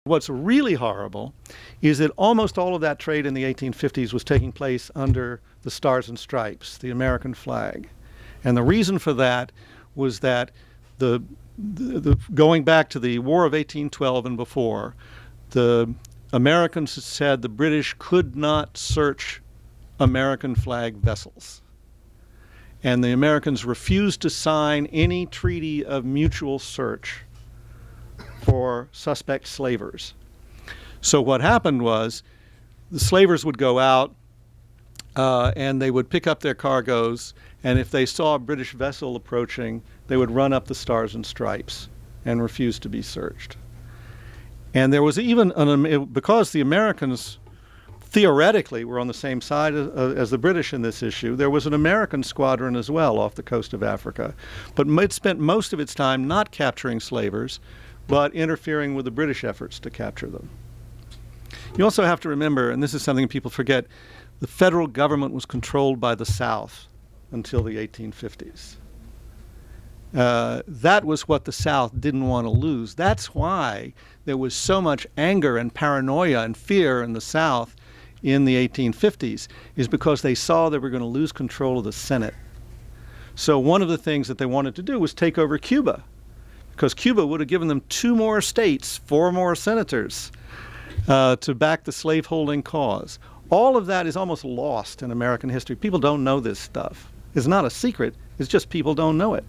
What's really horrible is that almost all of that trade in the 1850s was taking place under the Stars and Stripes, the American flag. And the reason for that was that going back to the War of 1812 and before, the Americans said the British could not search American flag vessels. And the Americans refused to sign any treaty of mutual search for suspect slavers. So what happened was the slavers would go out and they would pick up their cargoes, and if they saw a British vessel approaching, they would run up the Stars and Stripes and refuse to be searched. And there was even, because the Americans theoretically were on the same side as the British in this issue, there was an American squadron as well off the coast of Africa. But it spent most of its time not capturing slavers, but interfering with the British efforts to capture them. You also have to remember, and this is something people forget, the federal government was controlled by the South until the 1850s. That was what the South didn't want to lose. That's why there was so much anger and paranoia and fear in the South in the 1850s, is because they saw they were going to lose control of the Senate. So one of the things that they wanted to do was take over Cuba, because Cuba would have given them 2 more states, 4 more senators to back the slaveholding cause. All of that is almost lost in American history. People don't know this stuff. It's not a secret. It's just people don't know it.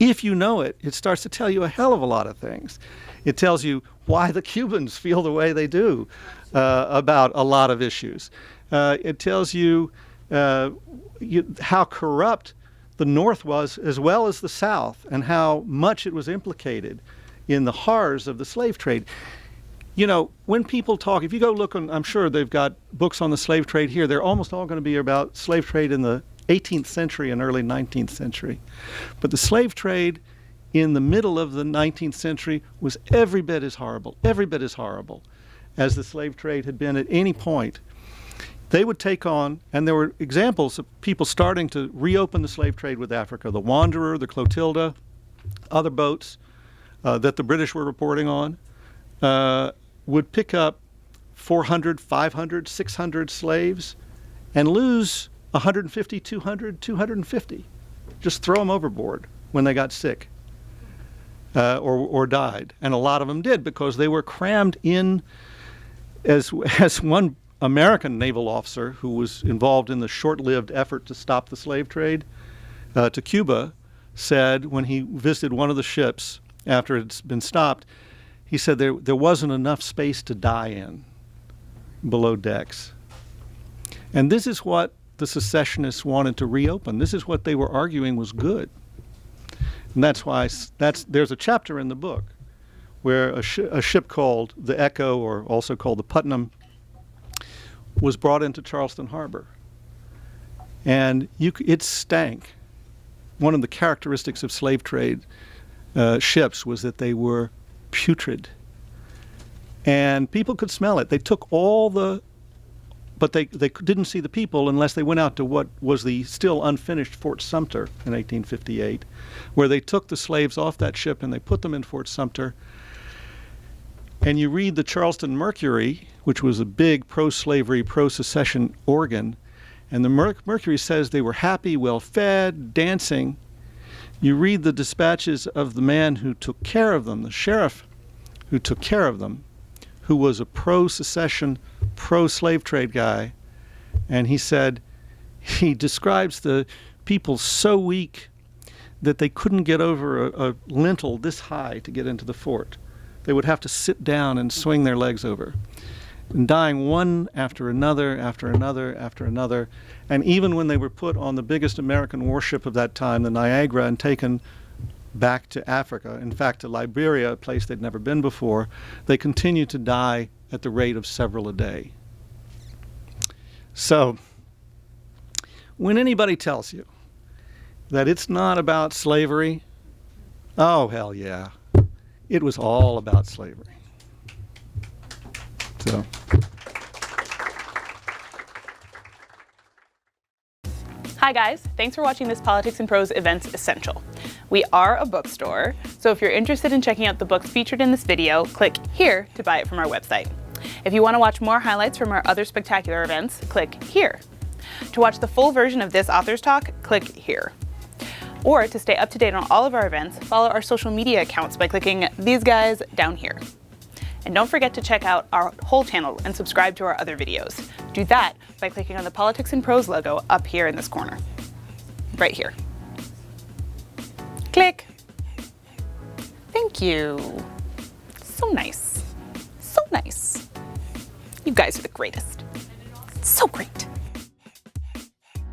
If you know it, it starts to tell you a hell of a lot of things. It tells you why the Cubans feel the way they do about a lot of issues. It tells you, how corrupt the North was as well as the South, and how much it was implicated in the horrors of the slave trade. You know, when people talk, if you go look on, I'm sure they've got books on the slave trade here, they're almost all going to be about slave trade in the 18th century and early 19th century. But the slave trade in the middle of the 19th century was every bit as horrible as the slave trade had been at any point. They would take on, and there were examples of people starting to reopen the slave trade with Africa. The Wanderer, the Clotilda, other boats that the British were reporting on would pick up 400, 500, 600 slaves and lose 150, 200, 250. Just throw them overboard when they got sick or died. And a lot of them did, because they were crammed in, as one American naval officer who was involved in the short-lived effort to stop the slave trade to Cuba said when he visited one of the ships after it's been stopped, he said there wasn't enough space to die in below decks. And this is what the secessionists wanted to reopen. This is what they were arguing was good. And that's why there's a chapter in the book where a ship called the Echo, or also called the Putnam, was brought into Charleston Harbor. And it stank. One of the characteristics of slave trade ships was that they were putrid. And people could smell it. They took but they didn't see the people unless they went out to what was the still unfinished Fort Sumter in 1858, where they took the slaves off that ship and they put them in Fort Sumter. And you read the Charleston Mercury, which was a big pro-slavery, pro-secession organ, and the Mercury says they were happy, well-fed, dancing. You read the dispatches of the man who took care of them, the sheriff who took care of them, who was a pro-secession, pro-slave trade guy, and he describes the people so weak that they couldn't get over a lintel this high to get into the fort. They would have to sit down and swing their legs over, and dying one after another, after another, after another. And even when they were put on the biggest American warship of that time, the Niagara, and taken back to Africa, in fact to Liberia, a place they'd never been before, they continued to die at the rate of several a day. So when anybody tells you that it's not about slavery, oh hell yeah, it was all about slavery. So. Hi guys, thanks for watching this Politics in Prose Events Essential. We are a bookstore, so if you're interested in checking out the books featured in this video, click here to buy it from our website. If you want to watch more highlights from our other spectacular events, click here. To watch the full version of this author's talk, click here. Or to stay up to date on all of our events, follow our social media accounts by clicking these guys down here. And don't forget to check out our whole channel and subscribe to our other videos. Do that by clicking on the Politics in Prose logo up here in this corner. Right here. Click. Thank you. So nice. So nice. You guys are the greatest. So great.